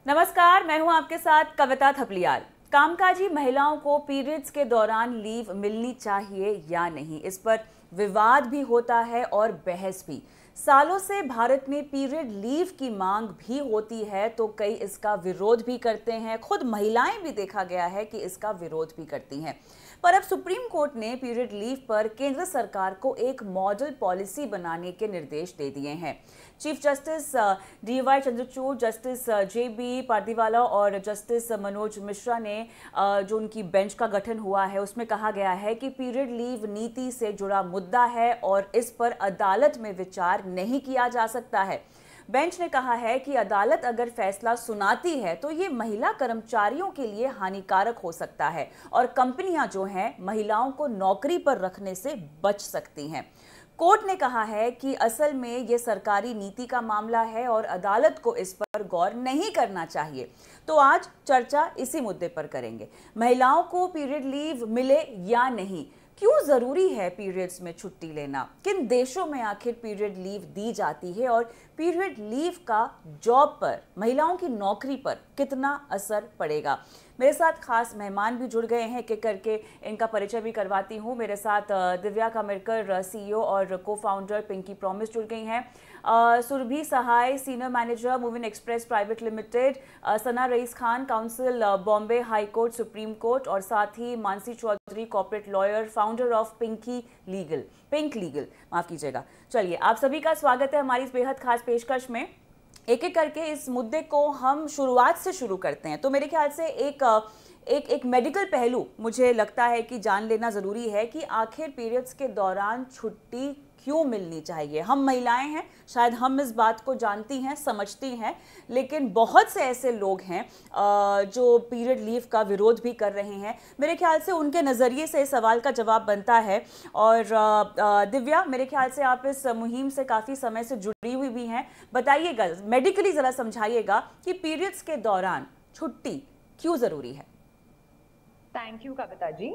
नमस्कार, मैं हूं आपके साथ कविता थपलियाल। कामकाजी महिलाओं को पीरियड्स के दौरान लीव मिलनी चाहिए या नहीं, इस पर विवाद भी होता है और बहस भी। सालों से भारत में पीरियड लीव की मांग भी होती है तो कई इसका विरोध भी करते हैं। खुद महिलाएं भी देखा गया है कि इसका विरोध भी करती हैं। पर अब सुप्रीम कोर्ट ने पीरियड लीव पर केंद्र सरकार को एक मॉडल पॉलिसी बनाने के निर्देश दे दिए हैं। Chief justice DY Chandrachud, justice JB Pardiwala और जस्टिस मनोज मिश्रा ने जो उनकी बेंच का गठन हुआ है उसमें कहा गया है कि पीरियड लीव नीति से जुड़ा मुद्दा है और इस पर अदालत में विचार नहीं किया जा सकता है। बेंच ने कहा है कि अदालत अगर फैसला सुनाती है तो ये महिला कर्मचारियों के लिए हानिकारक हो सकता है और कंपनियां जो हैं महिलाओं को नौकरी पर रखने से बच सकती हैं। कोर्ट ने कहा है कि असल में ये सरकारी नीति का मामला है और अदालत को इस पर गौर नहीं करना चाहिए। तो आज चर्चा इसी मुद्दे पर करेंगे। महिलाओं को पीरियड लीव मिले या नहीं, क्यों जरूरी है पीरियड्स में छुट्टी लेना, किन देशों में आखिर पीरियड लीव दी जाती है और पीरियड लीव का जॉब पर, महिलाओं की नौकरी पर कितना असर पड़ेगा। मेरे साथ खास मेहमान भी जुड़ गए हैं, एक एक करके इनका परिचय भी करवाती हूँ। मेरे साथ दिव्या कामिरकर, CEO और को-फाउंडर पिंकी प्रॉमिस जुड़ गई हैं। Surbhi Sahay, senior manager Moving Express Private Limited. Sana Raees Khan, counsel Bombay High Court Supreme Court. और साथ ही Mansi Chaudhary, corporate lawyer, founder of Pink Legal, माफ कीजिएगा। चलिए, आप सभी का स्वागत है हमारी इस बेहद खास पेशकश में। एक एक करके इस मुद्दे को हम शुरुआत से शुरू करते हैं। तो मेरे ख्याल से एक मेडिकल पहलू मुझे लगता है कि जान लेना ज़रूरी है कि आखिर पीरियड्स के दौरान छुट्टी क्यों मिलनी चाहिए। हम महिलाएं हैं, शायद हम इस बात को जानती हैं, समझती हैं, लेकिन बहुत से ऐसे लोग हैं जो पीरियड लीव का विरोध भी कर रहे हैं। मेरे ख्याल से उनके नज़रिए से सवाल का जवाब बनता है। और दिव्या, मेरे ख्याल से आप इस मुहिम से काफ़ी समय से जुड़ी हुई भी हैं। बताइएगा, मेडिकली ज़रा समझाइएगा कि पीरियड्स के दौरान छुट्टी क्यों ज़रूरी है। Thank you Kavita ji.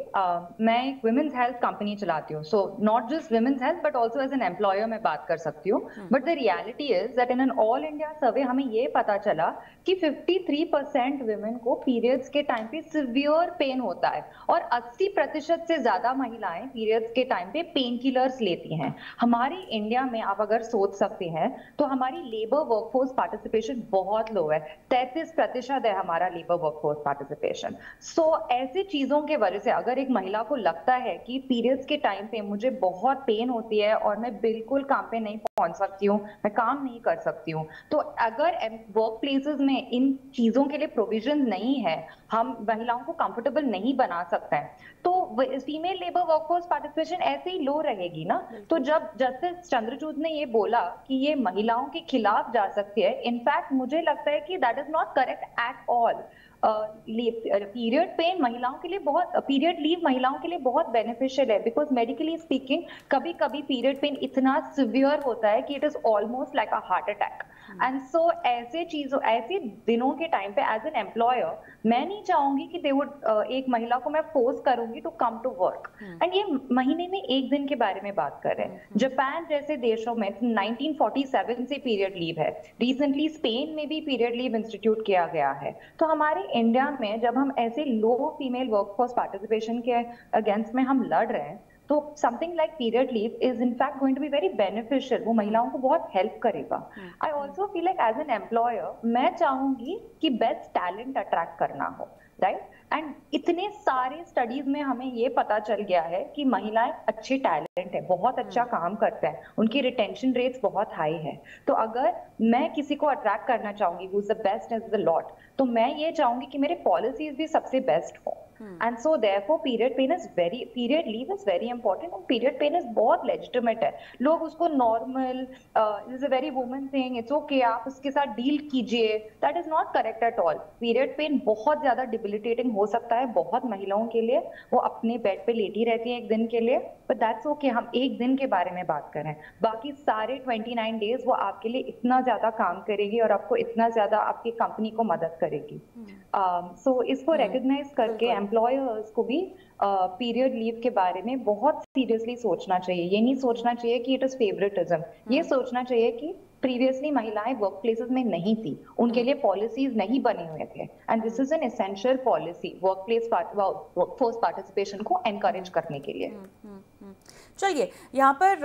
मैं एक वुमेन्स हेल्थ कंपनी चलाती हूँ, so not just women's health but also as an employer मैं बात कर सकती हूँ। But the reality is that in an all India survey हमें ये पता चला कि 53% वुमेन को पीरियड्स के टाइम पे सिवियर पेन होता है और 80% से ज्यादा महिलाएं पीरियड्स के टाइम पे पेन किलर्स लेती हैं। हमारी इंडिया में आप अगर सोच सकते हैं तो हमारी लेबर वर्कफोर्स पार्टिसिपेशन बहुत लो है, 33% है हमारा लेबर वर्कफोर्स पार्टिसिपेशन। सो ऐसे चीजों के वजह से अगर एक महिला को लगता है कि पीरियड्स के टाइम पे मुझे बहुत पेन होती है और मैं बिल्कुल काम पे नहीं पहुंच सकती हूँ, मैं काम नहीं कर सकती हूँ, तो अगर वर्क प्लेसेस में इन चीजों के लिए प्रोविजन नहीं है, हम महिलाओं को कंफर्टेबल नहीं बना सकते हैं, तो फीमेल लेबर वर्कफोर्स पार्टिसिपेशन ऐसे ही लो रहेगी ना। तो जब जस्टिस चंद्रचूड़ ने ये बोला कि ये महिलाओं के खिलाफ जा सकती है, इनफैक्ट मुझे लगता है कि that is not correct at all. Period pain महिलाओं के लिए बहुत, पीरियड लीव महिलाओं के लिए बहुत बेनिफिशियल है, बिकॉज मेडिकली स्पीकिंग कभी कभी पीरियड पेन इतना सिवियर होता है कि it is almost like a heart attack. And so ऐसे दिनों के टाइम पे एज एन एम्प्लॉयर मैं नहीं चाहूंगी कि दे वुड एक महिला को मैं फोर्स करूंगी to come to work. And ये महीने में एक दिन के बारे में बात कर रहे हैं। जापान जैसे देशों में 1947 से पीरियड लीव है, रिसेंटली स्पेन में भी पीरियड लीव इंस्टीट्यूट किया गया है। तो हमारे इंडिया में जब हम ऐसे लो फीमेल वर्कफोर्स पार्टिसिपेशन के अगेंस्ट में हम लड़ रहे हैं, तो something like period leave is in fact going to be very beneficial, वो महिलाओं को बहुत हेल्प करेगा। I also feel like as an employer मैं चाहूंगी कि बेस्ट टैलेंट अट्रैक्ट करना हो, राइट। एंड इतने सारे स्टडीज में हमें ये पता चल गया है कि महिलाएं अच्छे टैलेंट है, बहुत अच्छा काम करते हैं, उनकी रिटेंशन रेट्स बहुत हाई है। तो अगर मैं किसी को अट्रैक्ट करना चाहूंगी who is the best as the lot, तो मैं ये चाहूंगी कि मेरे पॉलिसीज भी सबसे बेस्ट हो। And so therefore period leave is very important. और पीरियड पेन इज बहुत लेजिटिमेट है, लोग उसको normal, is a very woman thing, it's okay, आप उसके साथ डील कीजिए, that is not correct at all. Period pain बहुत ज्यादा डिबिलिटेटिंग हो सकता है बहुत महिलाओं के लिए, वो अपने बेड पे लेटी रहती है एक दिन के लिए, बट दैट्स ओके। हम एक दिन के बारे में बात करें, बाकी सारे 29 डेज वो आपके लिए इतना ज्यादा काम करेगी और आपको इतना ज्यादा आपकी कंपनी को मदद करेगी। सो इसको रिकॉग्नाइज करके एम्प्लॉयर्स को भी पीरियड लीव के बारे में बहुत सीरियसली सोचना चाहिए। ये नहीं सोचना चाहिए कि इट इज फेवरेटिज्म, ये सोचना चाहिए कि प्रीवियसली महिलाएं वर्क प्लेसेस में नहीं थी, उनके लिए पॉलिसीज नहीं बने हुए थे, and this is an essential policy workforce participation को एनकरेज करने के लिए। चलिए, यहाँ पर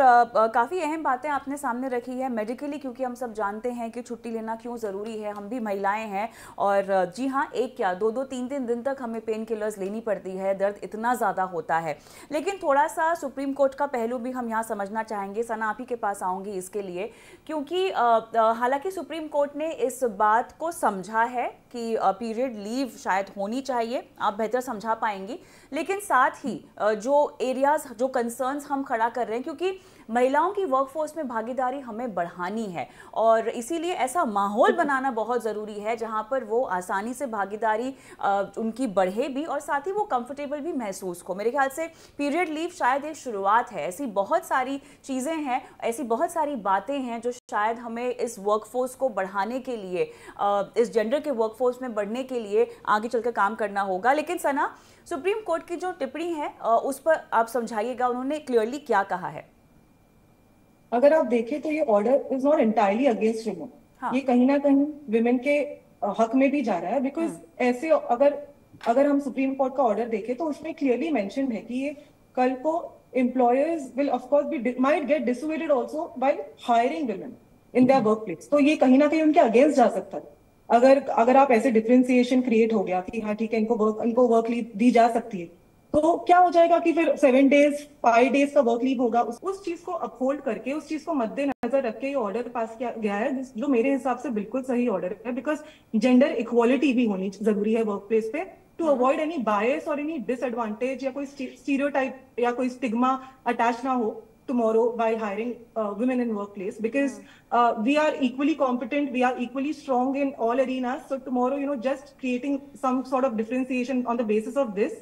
काफ़ी अहम बातें आपने सामने रखी है मेडिकली, क्योंकि हम सब जानते हैं कि छुट्टी लेना क्यों ज़रूरी है, हम भी महिलाएं हैं और जी हाँ, एक क्या दो दो तीन तीन दिन तक हमें पेन किलर्स लेनी पड़ती है, दर्द इतना ज़्यादा होता है। लेकिन थोड़ा सा सुप्रीम कोर्ट का पहलू भी हम यहाँ समझना चाहेंगे। सना, आप ही के पास आऊँगी इसके लिए, क्योंकि हालांकि सुप्रीम कोर्ट ने इस बात को समझा है कि पीरियड लीव शायद होनी चाहिए, आप बेहतर समझा पाएंगी, लेकिन साथ ही जो एरियाज, जो कंसर्न्स हम खड़ा कर रहे हैं, क्योंकि महिलाओं की वर्कफोर्स में भागीदारी हमें बढ़ानी है और इसीलिए ऐसा माहौल बनाना बहुत ज़रूरी है जहां पर वो आसानी से भागीदारी उनकी बढ़े भी और साथ ही वो कंफर्टेबल भी महसूस हो। मेरे ख्याल से पीरियड लीव शायद एक शुरुआत है। ऐसी बहुत सारी चीज़ें हैं, ऐसी बहुत सारी बातें हैं जो शायद हमें इस वर्कफोर्स को बढ़ाने के लिए, इस जेंडर के वर्कफोर्स में बढ़ने के लिए आगे चलकर काम करना होगा। लेकिन सना, सुप्रीम कोर्ट की जो टिप्पणी है उस पर आप समझाइएगा, उन्होंने क्लियरली क्या कहा है? अगर आप देखें तो ये order is not entirely against women. हाँ। ये कहीं ना कहीं विमेन के हक में भी जा रहा है, बिकॉज ऐसे अगर हम सुप्रीम कोर्ट का ऑर्डर देखें तो उसमें क्लियरली मेंशन्ड है कि ये कल को employers will of course be might get dissuaded also by hiring women in their workplace. तो ये कहीं ना कहीं उनके अगेंस्ट जा सकता है। अगर आप ऐसे डिफरेंशिएशन क्रिएट हो गया कि हाँ ठीक है, इनको वर्क लीव दी जा सकती है, तो क्या हो जाएगा कि फिर 7 डेज 5 डेज का वर्क लीव होगा। उस चीज को अपहोल्ड करके, उस चीज को मद्देनजर रख के ये ऑर्डर पास किया गया है, जो मेरे हिसाब से बिल्कुल सही ऑर्डर है, बिकॉज जेंडर इक्वालिटी भी होनी जरूरी है वर्क प्लेस पे, टू अवॉइड एनी बायस और एनी डिसएडवांटेज या कोई स्टीरियोटाइप या कोई स्टिग्मा अटैच ना हो tomorrow while hiring women in workplace, because we are equally competent, we are equally strong in all arenas. So tomorrow, just creating some sort of differentiation on the basis of this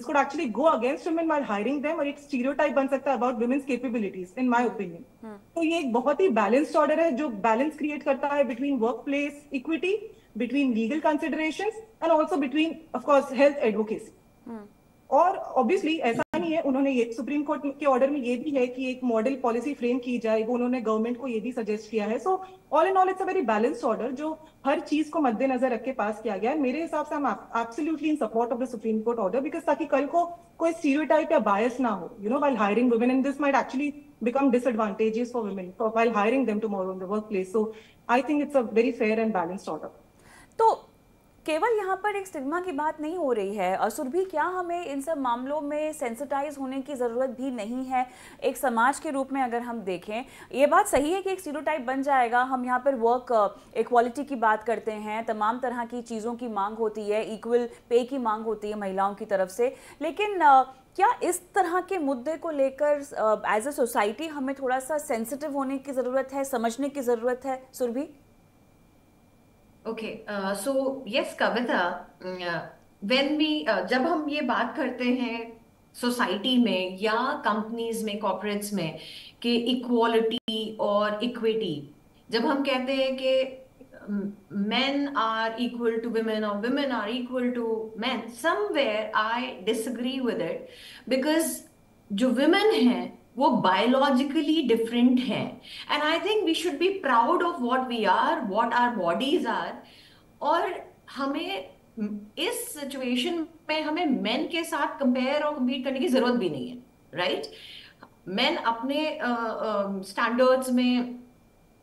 could actually go against women while hiring them, और एक stereotype बन सकता है about women's capabilities, in my opinion. तो ये एक बहुत ही balanced order है जो balance create करता है between workplace equity, between legal considerations, and also between, of course, health advocacy. और ऑब्वियसली ऐसा नहीं है, उन्होंने ये सुप्रीम कोर्ट के ऑर्डर में ये भी है कि एक मॉडल पॉलिसी फ्रेम की जाए, वो उन्होंने गवर्नमेंट को ये भी सजेस्ट किया है। So all in all it's a very balanced order जो हर चीज को मद्देनजर रख के पास किया गया है। मेरे हिसाब से हम absolutely in support of the supreme court order, because ताकि कल को कोई स्टीरियोटाइप या बायस ना हो, while hiring women, and this might actually become disadvantageous for women while hiring them tomorrow in the workplace. So I think it's a very fair and balanced order. तो केवल यहाँ पर एक स्टिग्मा की बात नहीं हो रही है असुर भी, क्या हमें इन सब मामलों में सेंसिटाइज होने की ज़रूरत भी नहीं है? एक समाज के रूप में अगर हम देखें, ये बात सही है कि एक स्टीरियोटाइप बन जाएगा। हम यहाँ पर वर्क इक्वालिटी की बात करते हैं, तमाम तरह की चीज़ों की मांग होती है, इक्वल पे की मांग होती है महिलाओं की तरफ से, लेकिन क्या इस तरह के मुद्दे को लेकर एज ए सोसाइटी हमें थोड़ा सा सेंसिटिव होने की ज़रूरत है, समझने की ज़रूरत है? सुरभि? ओके, सो यस कविता, जब हम ये बात करते हैं सोसाइटी में या कंपनीज में, कॉर्पोरेट्स में, कि इक्वालिटी और इक्विटी, जब हम कहते हैं कि men are equal to women or women are equal to men, somewhere I disagree with it, because जो women हैं वो बायोलॉजिकली डिफरेंट हैं, and I think we should be proud of what we are, what our bodies are, और हमें इस situation में हमें main के साथ कंपेयर और कम्पीट करने की जरूरत भी नहीं है, राइट? मेन अपने स्टैंडर्ड्स में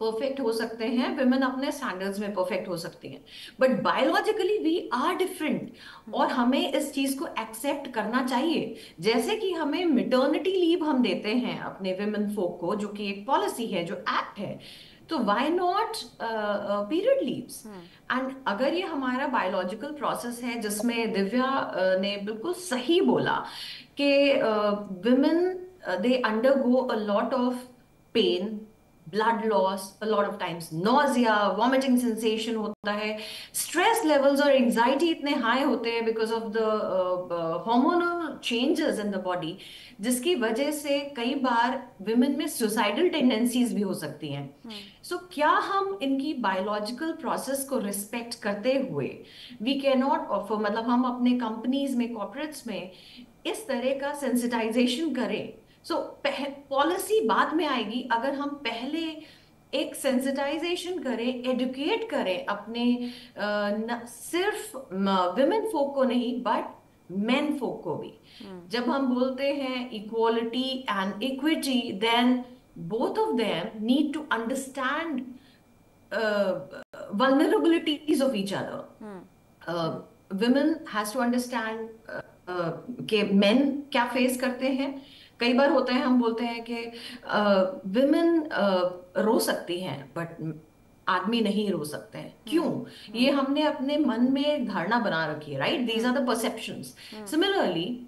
परफेक्ट हो सकते हैं, विमेन अपने स्टैंडर्ड्स में परफेक्ट हो सकती हैं, but biologically we are different, और हमें इस चीज को एक्सेप्ट करना चाहिए। जैसे कि हमें मिटर्निटी लीव हम देते हैं अपने विमेन फोक को, जो कि एक पॉलिसी है, जो एक्ट है, तो why not period leaves? And अगर ये हमारा बायोलॉजिकल प्रोसेस है, जिसमें दिव्या ने बिल्कुल सही बोला कि women they undergo a lot of pain, blood loss, a lot of times nausea, vomiting sensation होता है, stress levels और anxiety इतने high होते हैं because of the hormonal changes in the body, जिसकी वजह से कई बार women में suicidal tendencies भी हो सकती हैं. So क्या हम इनकी biological process को respect करते हुए we cannot offer, मतलब हम अपने companies में, corporates में इस तरह का sensitization करें. सो पॉलिसी बाद में आएगी, अगर हम पहले एक सेंसिटाइजेशन करें, एडुकेट करें अपने सिर्फ विमेन फोक को नहीं बट मेन फोक को भी. जब हम बोलते हैं equality and equity, then both of them need to understand vulnerabilities of each other. Women has to understand कि men क्या फेस करते हैं. कई बार होता है, हम बोलते हैं कि विमेन रो सकती हैं बट आदमी नहीं रो सकते हैं. क्यों? ये हमने अपने मन में धारणा बना रखी है, right? These are the perceptions. Similarly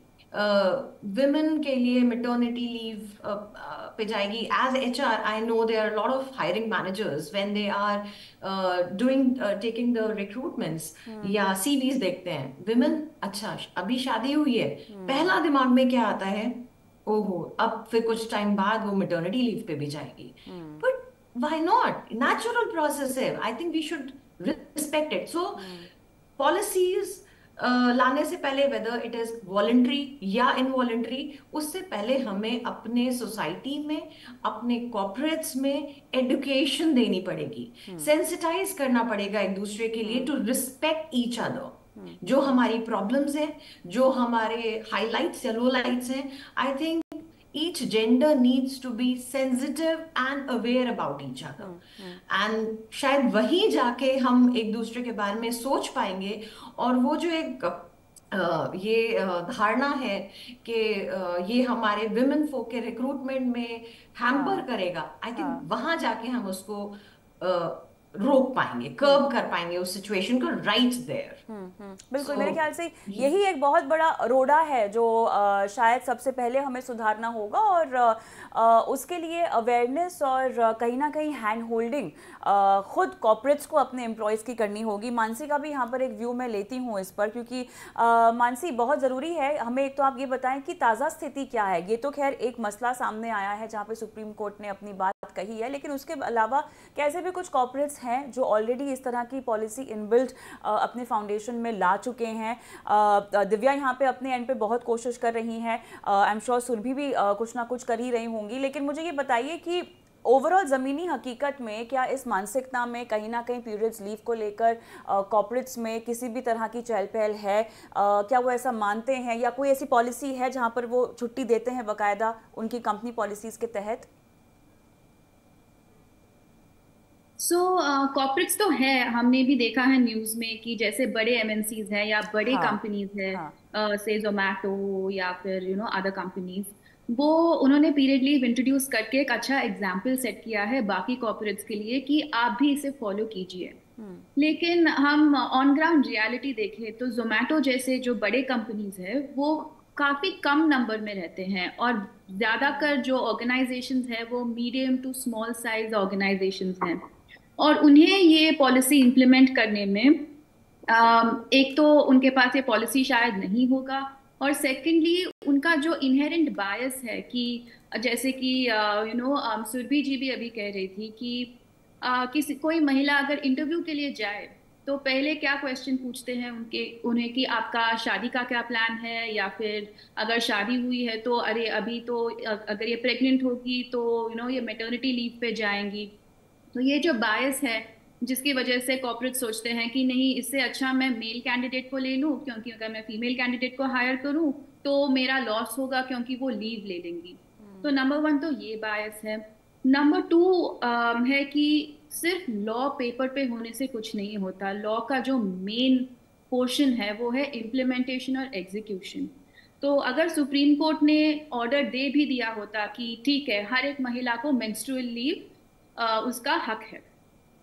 women के लिए मैटरनिटी लीव पे जाएगी. As HR, I know there are lot of hiring managers when they are doing taking the recruitments या CVs देखते हैं, विमेन अच्छा अभी शादी हुई है, पहला दिमाग में क्या आता है? ओहो, अब फिर कुछ टाइम बाद वो मैटरनिटी लीव पे भी जाएगी. But why not? Natural process है. I think we should respect it. So policies लाने से पहले, वेदर इट इज वॉलंटरी या इनवॉलंटरी, उससे पहले हमें अपने सोसाइटी में, अपने कॉर्पोरेट्स में एडुकेशन देनी पड़ेगी, सेंसिटाइज करना पड़ेगा एक दूसरे के लिए, टू रिस्पेक्ट ईच अदर. जो हमारी प्रॉब्लम्स हैं, जो हमारे हाइलाइट्स या लोलाइट्स हैं, I think each gender needs to be sensitive and aware about each other. And शायद वहीं जाके हम एक दूसरे के बारे में सोच पाएंगे. और वो जो एक ये धारणा है कि ये हमारे विमेन फोक के रिक्रूटमेंट में हैम्पर करेगा, आई थिंक वहां जाके हम उसको रोक पाएंगे, कर्ब कर पाएंगे उस सिचुएशन को राइट देयर. बिल्कुल. मेरे ख्याल से यही एक बहुत बड़ा रोड़ा है जो शायद सबसे पहले हमें सुधारना होगा, और उसके लिए अवेयरनेस और कहीं ना कहीं हैंड होल्डिंग खुद कॉर्पोरेट्स को अपने एम्प्लॉयज़ की करनी होगी. मानसी का भी यहाँ पर एक व्यू मैं लेती हूँ इस पर, क्योंकि मानसी बहुत ज़रूरी है हमें. एक तो आप ये बताएं कि ताज़ा स्थिति क्या है. ये तो खैर एक मसला सामने आया है जहाँ पे सुप्रीम कोर्ट ने अपनी बात कही है, लेकिन उसके अलावा कैसे भी कुछ कॉर्पोरेट्स हैं जो ऑलरेडी इस तरह की पॉलिसी इनबिल्ट अपने फाउंडेशन में ला चुके हैं. दिव्या यहाँ पे अपने एंड पे बहुत कोशिश कर रही हैं, आई एम श्योर सुरभि भी कुछ ना कुछ कर ही रही होंगी. लेकिन मुझे ये बताइए कि ओवरऑल ज़मीनी हकीकत में क्या इस मानसिकता में कहीं ना कहीं पीरियड्स लीव को लेकर कॉर्पोरेट्स में किसी भी तरह की चहल पहल है? क्या वो ऐसा मानते हैं, या कोई ऐसी पॉलिसी है जहाँ पर वो छुट्टी देते हैं बाकायदा उनकी कंपनी पॉलिसीज़ के तहत? कॉर्पोरेट्स तो है, हमने भी देखा है न्यूज में कि जैसे बड़े MNCs हैं या बड़े कंपनीज है, से जोमैटो या फिर अदर कंपनीज, वो उन्होंने पीरियड लीव इंट्रोड्यूस करके एक अच्छा एग्जाम्पल सेट किया है बाकी कॉर्पोरेट्स के लिए कि आप भी इसे फॉलो कीजिए. लेकिन हम ऑन ग्राउंड रियलिटी देखें तो जोमैटो जैसे जो बड़े कंपनीज है वो काफी कम नंबर में रहते हैं, और ज्यादातर जो ऑर्गेनाइजेशंस है वो medium to small size organisations हैं. और उन्हें ये पॉलिसी इम्प्लीमेंट करने में एक तो उनके पास ये पॉलिसी शायद नहीं होगा, और सेकेंडली उनका जो इनहेरेंट बायस है कि जैसे कि सुरभि जी भी अभी कह रही थी कि कोई महिला अगर इंटरव्यू के लिए जाए तो पहले क्या क्वेश्चन पूछते हैं उन्हें कि आपका शादी का क्या प्लान है, या फिर अगर शादी हुई है तो अरे अभी तो अगर ये प्रेग्नेंट होगी तो ये मैटरनिटी लीव पे जाएंगी. तो ये जो बायस है जिसकी वजह से कॉर्पोरेट सोचते हैं कि नहीं, इससे अच्छा मैं मेल कैंडिडेट को ले लूँ, क्योंकि अगर मैं फीमेल कैंडिडेट को हायर करूँ तो मेरा लॉस होगा क्योंकि वो लीव ले लेंगी. तो नंबर 1 तो ये बायस है. नंबर 2 है कि सिर्फ लॉ पेपर पे होने से कुछ नहीं होता. लॉ का जो मेन पोर्शन है वो है इम्प्लीमेंटेशन और एग्जीक्यूशन. तो अगर सुप्रीम कोर्ट ने ऑर्डर दे भी दिया होता कि ठीक है हर एक महिला को मेंस्ट्रुअल लीव उसका हक है,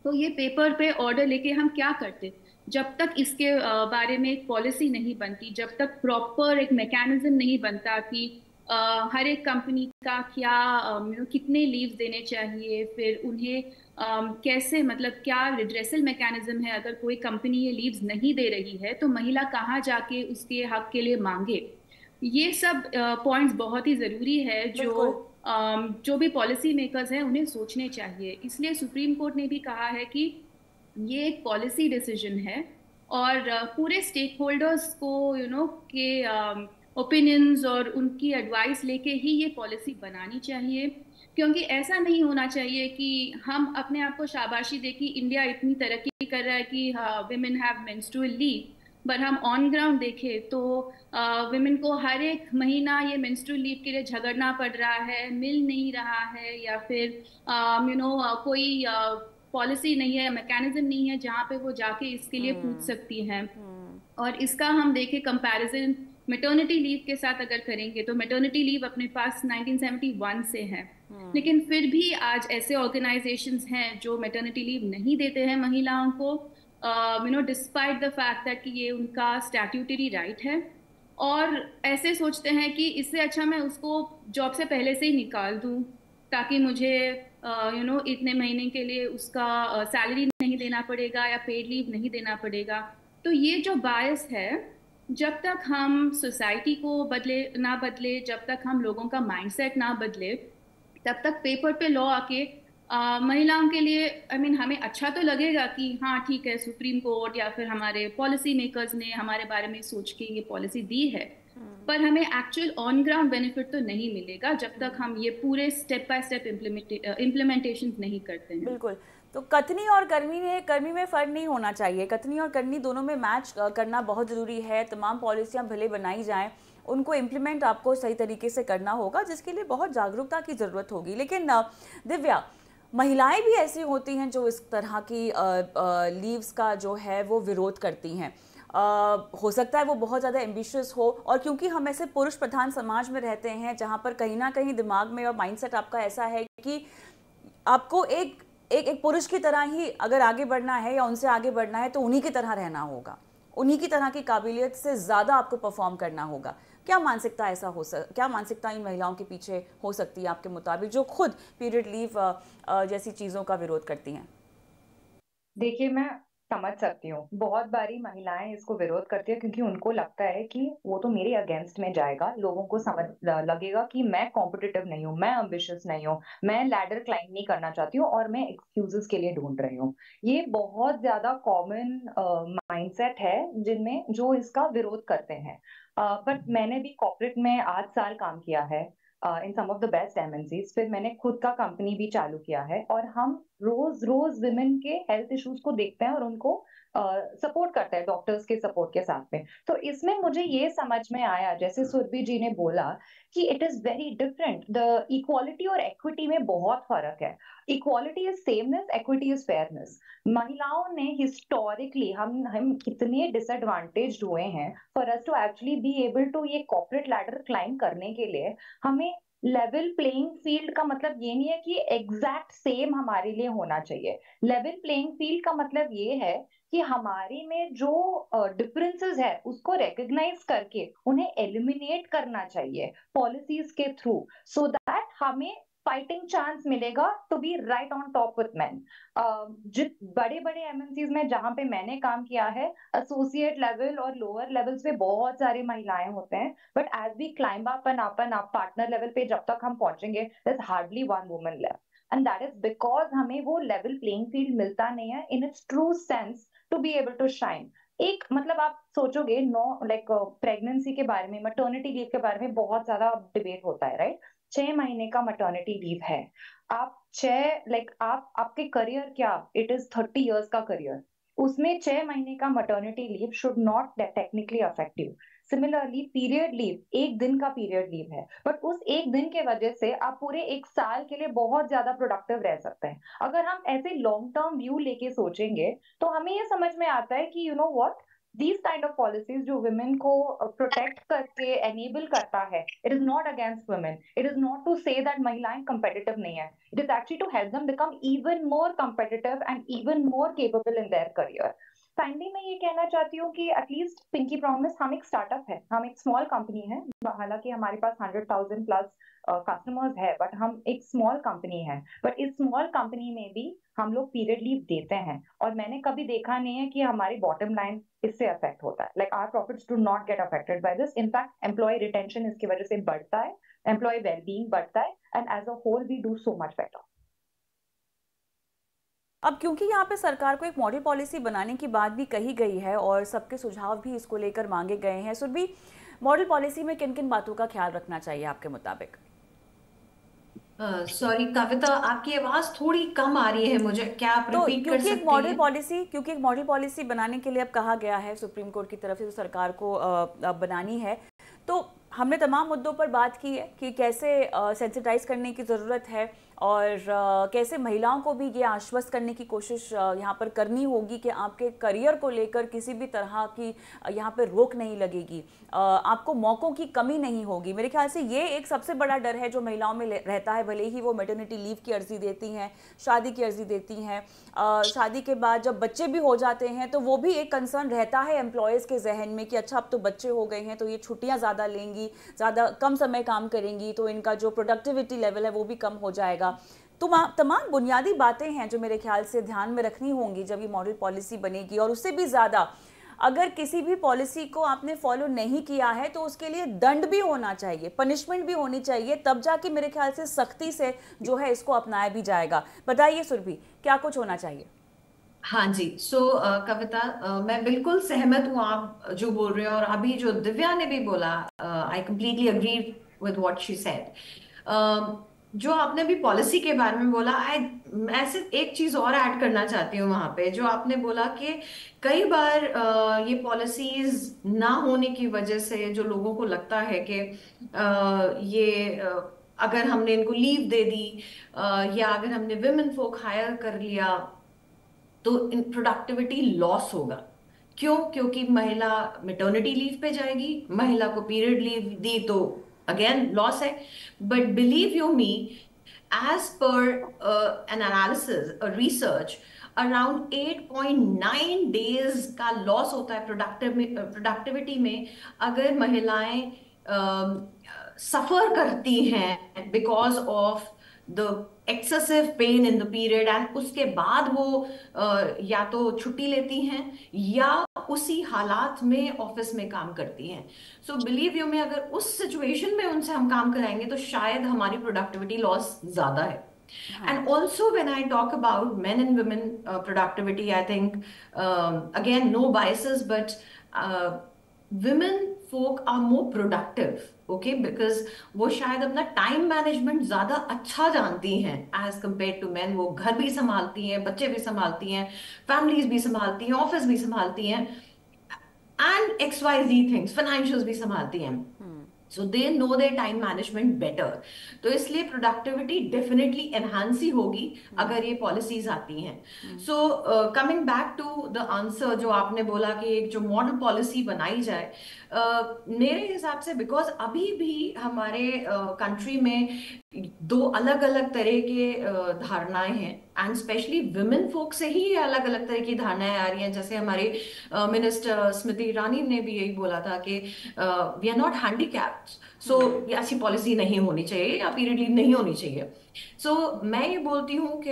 तो ये पेपर पे ऑर्डर लेके हम क्या करते? जब तक इसके बारे में एक पॉलिसी नहीं बनती, जब तक प्रॉपर एक मैकेनिज्म नहीं बनता कि हर एक कंपनी का क्या कितने लीव्स देने चाहिए, फिर उन्हें कैसे, मतलब क्या रिड्रेसल मैकेनिज्म है अगर कोई कंपनी ये लीव्स नहीं दे रही है तो महिला कहाँ जाके उसके हक के लिए मांगे। ये सब पॉइंट्स बहुत ही जरूरी है जो भी पॉलिसी मेकर्स हैं उन्हें सोचने चाहिए। इसलिए सुप्रीम कोर्ट ने भी कहा है कि ये एक पॉलिसी डिसीजन है और पूरे स्टेक होल्डर्स को के ओपिनियंस और उनकी एडवाइस लेके ही ये पॉलिसी बनानी चाहिए। क्योंकि ऐसा नहीं होना चाहिए कि हम अपने आप को शाबाशी दे कि इंडिया इतनी तरक्की कर रहा है कि women have menstrual leave, but हम ऑन ग्राउंड देखें तो विमेन को हर एक महीना ये मेंस्ट्रुअल लीव के लिए झगड़ना पड़ रहा है, मिल नहीं रहा है, या फिर कोई पॉलिसी नहीं है, मैकेनिज्म नहीं है जहाँ पे वो जाके इसके लिए पूछ सकती हैं। और इसका हम देखें कंपैरिजन मैटरनिटी लीव के साथ अगर करेंगे तो मैटरनिटी लीव अपने पास 1971 से है, लेकिन फिर भी आज ऐसे ऑर्गेनाइजेशंस हैं जो मैटरनिटी लीव नहीं देते हैं महिलाओं को, डिस्पाइट द फैक्ट दैट कि ये उनका स्टैट्यूटरी राइट है, और ऐसे सोचते हैं कि इससे अच्छा मैं उसको जॉब से पहले से ही निकाल दूं ताकि मुझे इतने महीने के लिए उसका सैलरी नहीं देना पड़ेगा या पेड लीव नहीं देना पड़ेगा। तो ये जो बायस है, जब तक हम सोसाइटी को ना बदले, जब तक हम लोगों का माइंडसेट ना बदले, तब तक पेपर पे लॉ आके महिलाओं के लिए हमें अच्छा तो लगेगा कि हाँ ठीक है, सुप्रीम कोर्ट या फिर हमारे पॉलिसी मेकर्स ने हमारे बारे में सोच के ये पॉलिसी दी है, पर हमें एक्चुअल ऑन ग्राउंड बेनिफिट तो नहीं मिलेगा जब तक हम ये पूरे स्टेप बाय स्टेप इम्प्लीमेंटेशन नहीं करते हैं। बिल्कुल। तो कथनी और कर्मी में फ़र्क नहीं होना चाहिए, कथनी और करनी दोनों में मैच करना बहुत ज़रूरी है। तमाम पॉलिसियाँ भले बनाई जाएं, उनको इम्प्लीमेंट आपको सही तरीके से करना होगा, जिसके लिए बहुत जागरूकता की ज़रूरत होगी। लेकिन दिव्या, महिलाएं भी ऐसी होती हैं जो इस तरह की लीव्स का जो है वो विरोध करती हैं। हो सकता है वो बहुत ज़्यादा एम्बिशियस हो, और क्योंकि हम ऐसे पुरुष प्रधान समाज में रहते हैं जहाँ पर कहीं ना कहीं दिमाग में और माइंडसेट आपका ऐसा है कि आपको एक पुरुष की तरह ही अगर आगे बढ़ना है या उनसे आगे बढ़ना है तो उन्हीं की तरह रहना होगा, उन्हीं की तरह की काबिलियत से ज़्यादा आपको परफॉर्म करना होगा। क्या मानसिकता क्या मानसिकता इन महिलाओं के पीछे हो सकती है आपके मुताबिक, जो खुद पीरियड लीव जैसी चीज़ों का विरोध करती हैं? देखिए, मैं समझ सकती हूँ, बहुत बारी महिलाएं इसको विरोध करती है क्योंकि उनको लगता है कि वो तो मेरे अगेंस्ट में जाएगा, लोगों को समझ लगेगा कि मैं कॉम्पिटिटिव नहीं हूँ, मैं एम्बिशियस नहीं हूँ, मैं लैडर क्लाइंब नहीं करना चाहती हूँ और मैं एक्सक्यूजेस के लिए ढूंढ रही हूँ। ये बहुत ज्यादा कॉमन माइंडसेट है जिनमें जो इसका विरोध करते हैं। बट मैंने भी कॉर्पोरेट में 8 साल काम किया है इन सम ऑफ द बेस्ट एमएनसीज, फिर मैंने खुद का कंपनी भी चालू किया है और हम रोज रोज विमेन के हेल्थ इश्यूज को देखते हैं और उनको सपोर्ट करते हैं डॉक्टर्स के सपोर्ट के साथ में। तो इसमें मुझे ये समझ में आया, जैसे सुरभि जी ने बोला कि it is very different, the equality और इक्विटी में बहुत फर्क है। Equality is sameness, equity is fairness. महिलाओं ने हिस्टोरिकली हम कितने डिसएडवांटेज हुए हैं, for us to actually be able to ये कॉर्पोरेट लैडर क्लाइंब करने के लिए हमें लेवल प्लेइंग फील्ड का मतलब ये नहीं है कि एग्जैक्ट सेम हमारे लिए होना चाहिए। लेवल प्लेइंग फील्ड का मतलब ये है कि हमारी में जो डिफरेंसेस है उसको रिकॉग्नाइज करके उन्हें एलिमिनेट करना चाहिए पॉलिसीज के थ्रू, सो दैट हमें फाइटिंग चांस मिलेगा to be right on top with man. जित बड़े बड़े एमएनसीज में जहां पे मैंने काम किया है, एसोसिएट लेवल और लोअर लेवल्स पे बहुत सारी महिलाएं होते हैं, but as we climb up and up and up, partner level पे जब तक हम पहुंचेंगे there is hardly one woman left, and that is because हमें वो लेवल प्लेइंग फील्ड मिलता नहीं है in its true sense to be able to shine. एक मतलब आप सोचोगे प्रेगनेंसी के बारे में, मैटरनिटी लीव के बारे में बहुत ज्यादा डिबेट होता है, राइट? 6 महीने का मैटरनिटी लीव है, आप आपके करियर क्या, इट इज 30 इयर्स का करियर, उसमें 6 महीने का maternity leave should not technically affect you. Similarly period leave 1 दिन का पीरियड लीव है, बट उस 1 दिन के वजह से आप पूरे 1 साल के लिए बहुत ज्यादा प्रोडक्टिव रह सकते हैं। अगर हम ऐसे लॉन्ग टर्म व्यू लेके सोचेंगे तो हमें ये समझ में आता है कि these kind of policies जो women को protect करके enable करता है, it is not against women, it is not to say that महिलाएं competitive नहीं है, it is actually to help them become even more competitive and even more capable in their career. Kindly मैं ये कहना चाहती हूँ कि एटलीस्ट पिंकी प्रॉमिस हम एक स्टार्टअप है, हम एक स्मॉल कंपनी है, हालांकि हमारे पास 100,000 प्लस कस्टमर्स है, बट हम एक स्मॉल कंपनी है। बट इस स्मॉल कंपनी में भी हम लोग पीरियड लीव देते हैं, और मैंने कभी देखा नहीं है कि हमारी बॉटम लाइन इससे अफेक्ट होता है। Like our profits do not get affected by this. In fact employee retention इसकी वजह से बढ़ता है, एम्प्लॉय वेलबींग बढ़ता है, and as a whole we do so much better. अब क्योंकि यहाँ पे सरकार को एक मॉडल पॉलिसी बनाने की बात भी कही गई है और सबके सुझाव भी इसको लेकर मांगे गए हैं, सुरभि, मॉडल पॉलिसी में किन किन बातों का ख्याल रखना चाहिए आपके मुताबिक? सॉरी कविता, आपकी आवाज थोड़ी कम आ रही है मुझे, क्या आप रिपीट कर सकती हैं? क्योंकि एक मॉडल पॉलिसी बनाने के लिए अब कहा गया है सुप्रीम कोर्ट की तरफ से, तो सरकार को बनानी है, तो हमने तमाम मुद्दों पर बात की है कि कैसे सेंसिटाइज करने की ज़रूरत है और कैसे महिलाओं को भी ये आश्वस्त करने की कोशिश यहाँ पर करनी होगी कि आपके करियर को लेकर किसी भी तरह की यहाँ पर रोक नहीं लगेगी, आपको मौक़ों की कमी नहीं होगी। मेरे ख्याल से ये एक सबसे बड़ा डर है जो महिलाओं में रहता है, भले ही वो मैटरनिटी लीव की अर्जी देती हैं, शादी की अर्जी देती हैं, शादी के बाद जब बच्चे भी हो जाते हैं तो वो भी एक कंसर्न रहता है एम्प्लॉयज़ के जहन में कि अच्छा अब तो बच्चे हो गए हैं तो ये छुट्टियाँ ज़्यादा लेंगी, ज़्यादा कम समय काम करेंगी, तो इनका जो प्रोडक्टिविटी लेवल है वो भी कम हो जाएगा। तो तमाम बुनियादी बातें हैं जो मेरे ख्याल से ध्यान में रखनी होंगी जब ये मॉडल पॉलिसी बनेगी। और उससे भी ज़्यादा, अगर किसी भी पॉलिसी को आपने फॉलो नहीं किया है तो उसके लिए दंड भी होना चाहिए, पनिशमेंट भी होनी चाहिए, तब जाके मेरे ख्याल से सख्ती से जो है इसको अपनाया भी जाएगा। बताइए सुरभि, क्या कुछ होना चाहिए? हाँ जी, कविता, मैं बिल्कुल सहमत हूँ आप जो बोल रहे हो, और अभी जो दिव्या ने भी बोला, I completely agree with what she said. जो आपने भी पॉलिसी के बारे में बोला, मैं सिर्फ एक चीज और ऐड करना चाहती हूँ वहां पे, जो आपने बोला कि कई बार ये पॉलिसीज ना होने की वजह से जो लोगों को लगता है कि अगर हमने इनको लीव दे दी या अगर हमने विमेन फोक हायर कर लिया तो इन प्रोडक्टिविटी लॉस होगा। क्यों? क्योंकि महिला मेटर्निटी लीव पे जाएगी, महिला को पीरियड लीव दी तो अगेन लॉस है। But believe you me, as per an analysis, a research, around 8.9 days का लॉस होता है प्रोडक्टिविटी में अगर महिलाएं सफर करती हैं because of the excessive pain in the period, and उसके बाद वो या तो छुट्टी लेती हैं या उसी हालात में ऑफिस में काम करती हैं। सो बिलीव यू में अगर उस सिचुएशन में उनसे हम काम कराएंगे तो शायद हमारी प्रोडक्टिविटी लॉस ज्यादा है। And also when I talk about men and women productivity, I think again no biases, but women folk are more productive, okay, because वो शायद अपना टाइम मैनेजमेंट ज्यादा अच्छा जानती हैं as compared to men। वो घर भी संभालती हैं, बच्चे भी संभालती हैं, फैमिलीज भी संभालती हैं, ऑफिस भी संभालती हैं, एंड XYZ थिंग्स, फाइनेंशियल्स भी संभालती हैं। So they know their time management better. तो इसलिए प्रोडक्टिविटी डेफिनेटली एनहांस ही होगी अगर ये पॉलिसीज आती हैं। So coming back to the answer जो आपने बोला कि एक जो मॉडल पॉलिसी बनाई जाए, मेरे हिसाब से बिकॉज अभी भी हमारे कंट्री में दो अलग अलग तरह के धारणाएं हैं, एंड स्पेशली विमेन फोक से ही अलग अलग तरह की धारणाएं आ रही हैं। जैसे हमारे मिनिस्टर स्मृति ईरानी ने भी यही बोला था कि वी आर नॉट हैंडीकैप्ड, सो ऐसी पॉलिसी नहीं होनी चाहिए या पीरियड लीव नहीं होनी चाहिए। सो मैं ये बोलती हूँ कि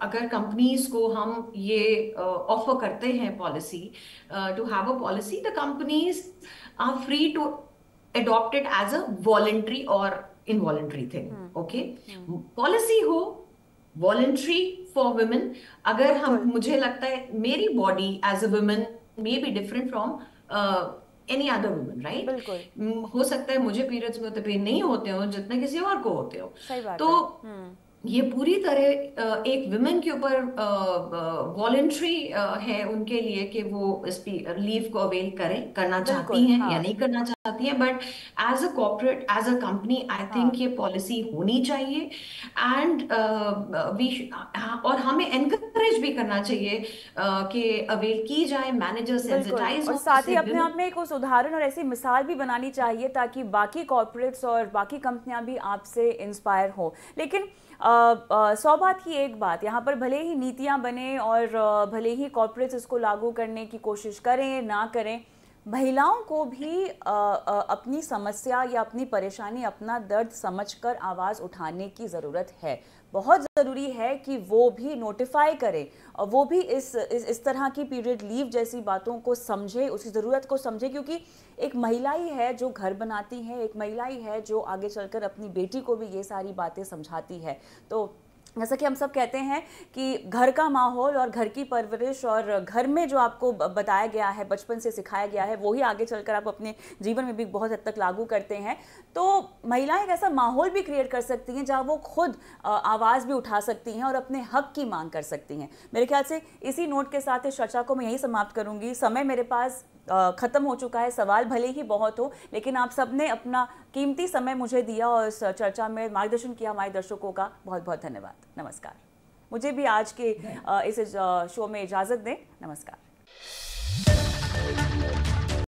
अगर कंपनीज को हम ये ऑफर करते हैं policy, to have a policy, the companies are free to adopt it as a voluntary or involuntary thing, okay? Policy हो voluntary for women, अगर हम, मुझे लगता है मेरी body as a woman may be different from any other woman, right? हो सकता है मुझे पीरियड्स में उतने पेन नहीं होते हो जितने किसी और को होते हो। तो ये पूरी तरह एक विमेन के ऊपर वॉलंटरी है उनके लिए कि वो इस लीव को अवेल करना चाहती हैं या नहीं करना चाहती हैं। But as a corporate, as a company, I think ये पॉलिसी होनी चाहिए, एंड और हमें एनकरेज भी करना चाहिए कि अवेल की जाए, मैनेजर सेंसिटाइज हो। साथ ही अपने आप में एक उस उदाहरण और ऐसी मिसाल भी बनानी चाहिए ताकि बाकी कॉर्पोरेट्स और बाकी कंपनियां भी आपसे इंस्पायर हो। लेकिन 100 बात की एक बात, यहाँ पर भले ही नीतियाँ बने और भले ही कॉर्पोरेट्स इसको लागू करने की कोशिश करें ना करें, महिलाओं को भी अपनी समस्या या अपनी परेशानी, अपना दर्द समझकर आवाज़ उठाने की ज़रूरत है। बहुत ज़रूरी है कि वो भी नोटिफाई करें और वो भी इस तरह की पीरियड लीव जैसी बातों को समझे, उसकी ज़रूरत को समझे, क्योंकि एक महिला ही है जो घर बनाती है, एक महिला ही है जो आगे चलकर अपनी बेटी को भी ये सारी बातें समझाती है। तो जैसा कि हम सब कहते हैं कि घर का माहौल और घर की परवरिश और घर में जो आपको बताया गया है, बचपन से सिखाया गया है, वो ही आगे चलकर आप अपने जीवन में भी बहुत हद तक लागू करते हैं। तो महिलाएं एक ऐसा माहौल भी क्रिएट कर सकती हैं जहाँ वो खुद आवाज़ भी उठा सकती हैं और अपने हक की मांग कर सकती हैं। मेरे ख्याल से इसी नोट के साथ इस चर्चा को मैं यही समाप्त करूँगी। समय मेरे पास ख़त्म हो चुका है। सवाल भले ही बहुत हो, लेकिन आप सब ने अपना कीमती समय मुझे दिया और इस चर्चा में मार्गदर्शन किया। हमारे दर्शकों का बहुत बहुत धन्यवाद। नमस्कार। मुझे भी आज के इस शो में इजाज़त दें। नमस्कार।